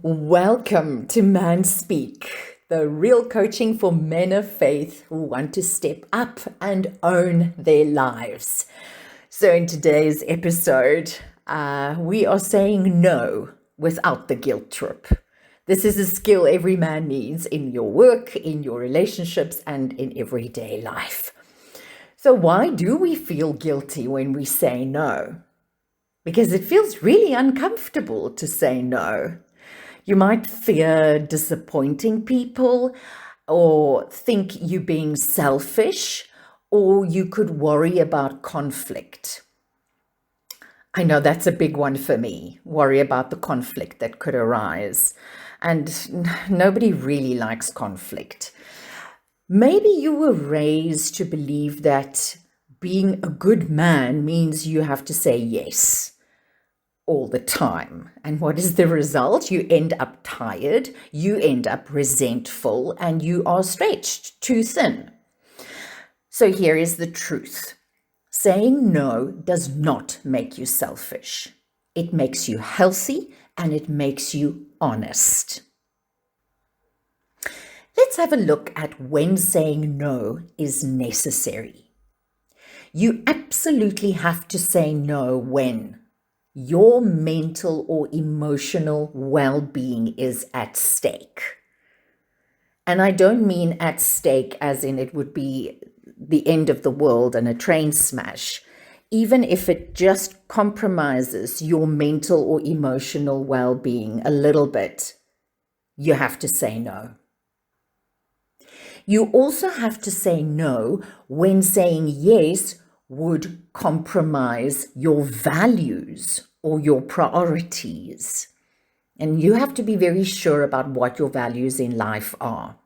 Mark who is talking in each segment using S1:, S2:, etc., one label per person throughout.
S1: Welcome to ManSpeak, the real coaching for men of faith who want to step up and own their lives. So, in today's episode, we are saying no without the guilt trip. This is a skill every man needs in your work, in your relationships, and in everyday life. So, why do we feel guilty when we say no? Because it feels really uncomfortable to say no. You might fear disappointing people or think you being selfish, or you could worry about conflict. I know that's a big one for me, worry about the conflict that could arise. And nobody really likes conflict. Maybe you were raised to believe that being a good man means you have to say yes all the time. And what is the result? You end up tired, you end up resentful, and you are stretched too thin. So here is the truth. Saying no does not make you selfish. It makes you healthy and it makes you honest. Let's have a look at when saying no is necessary. You absolutely have to say no when your mental or emotional well-being is at stake. And I don't mean at stake as in it would be the end of the world and a train smash. Even if it just compromises your mental or emotional well-being a little bit, you have to say no. You also have to say no when saying yes would compromise your values or your priorities. And you have to be very sure about what your values in life are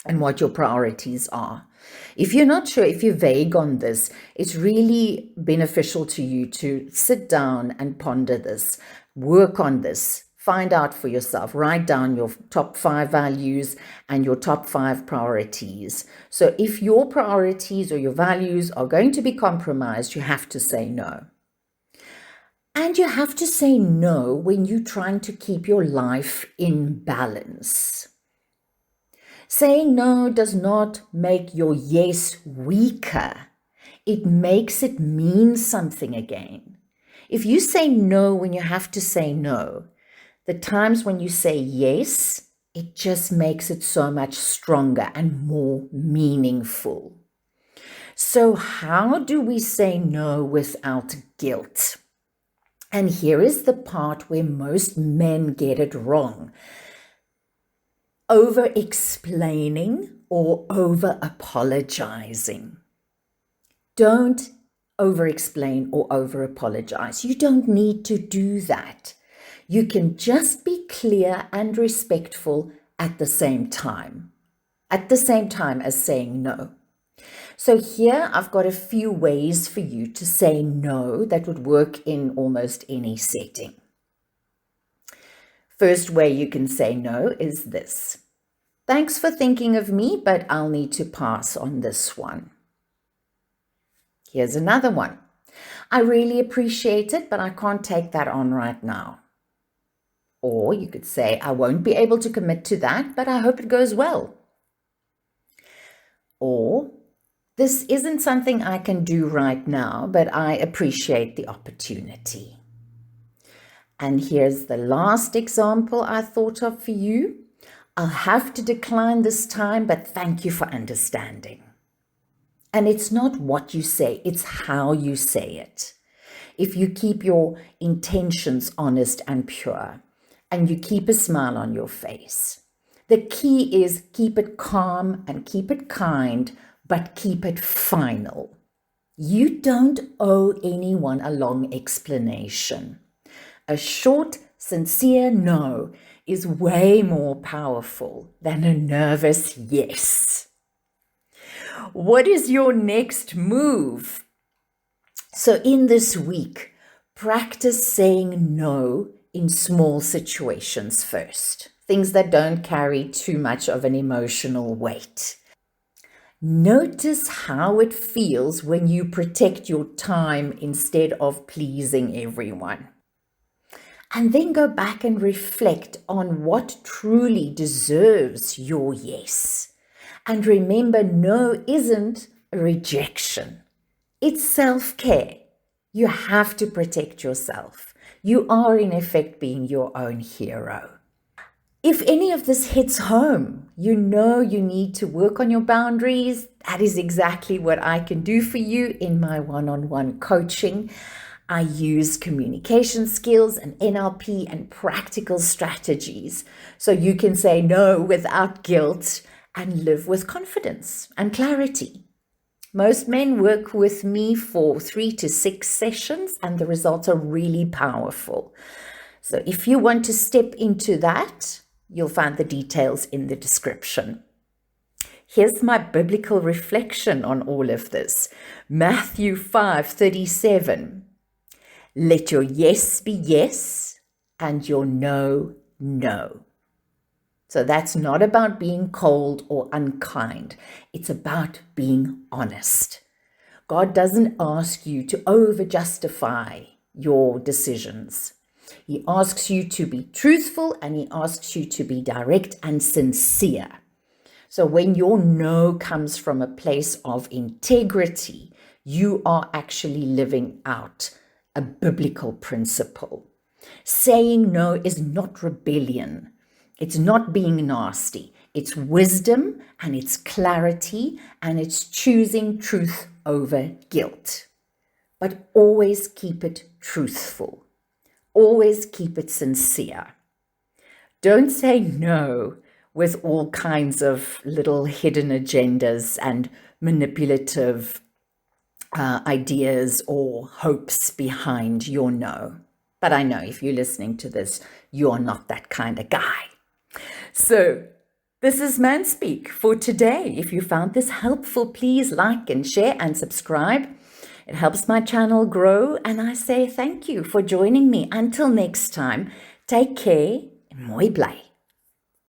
S1: and what your priorities are. If you're not sure, if you're vague on this, it's really beneficial to you to sit down and ponder this, work on this, find out for yourself, write down your top 5 values and your top 5 priorities. So if your priorities or your values are going to be compromised, you have to say no. And you have to say no when you're trying to keep your life in balance. Saying no does not make your yes weaker. It makes it mean something again. If you say no when you have to say no, the times when you say yes, it just makes it so much stronger and more meaningful. So how do we say no without guilt? And here is the part where most men get it wrong. Over-explaining or over-apologizing. Don't over-explain or over-apologize. You don't need to do that. You can just be clear and respectful at the same time as saying no. So here I've got a few ways for you to say no that would work in almost any setting. First way you can say no is this. Thanks for thinking of me, but I'll need to pass on this one. Here's another one. I really appreciate it, but I can't take that on right now. Or you could say, I won't be able to commit to that, but I hope it goes well. Or, this isn't something I can do right now, but I appreciate the opportunity. And here's the last example I thought of for you. I'll have to decline this time, but thank you for understanding. And it's not what you say, it's how you say it. If you keep your intentions honest and pure, and you keep a smile on your face. The key is keep it calm and keep it kind, but keep it final. You don't owe anyone a long explanation. A short, sincere no is way more powerful than a nervous yes. What is your next move? So in this week, practice saying no in small situations first, things that don't carry too much of an emotional weight. Notice how it feels when you protect your time instead of pleasing everyone. And then go back and reflect on what truly deserves your yes. And remember, no isn't a rejection. It's self-care. You have to protect yourself. You are, in effect, being your own hero. If any of this hits home, you know you need to work on your boundaries. That is exactly what I can do for you in my one-on-one coaching. I use communication skills and NLP and practical strategies so you can say no without guilt and live with confidence and clarity. Most men work with me for 3 to 6 sessions and the results are really powerful. So if you want to step into that, you'll find the details in the description. Here's my biblical reflection on all of this. Matthew 5:37. Let your yes be yes and your no, no. So that's not about being cold or unkind. It's about being honest. God doesn't ask you to over-justify your decisions. He asks you to be truthful and he asks you to be direct and sincere. So when your no comes from a place of integrity, you are actually living out a biblical principle. Saying no is not rebellion. It's not being nasty. It's wisdom and it's clarity and it's choosing truth over guilt. But always keep it truthful. Always keep it sincere. Don't say no with all kinds of little hidden agendas and manipulative ideas or hopes behind your no. But I know if you're listening to this, you are not that kind of guy. So this is ManSpeak for today. If you found this helpful, please like and share and subscribe. It helps my channel grow. And I say thank you for joining me. Until next time, take care and mooi bly.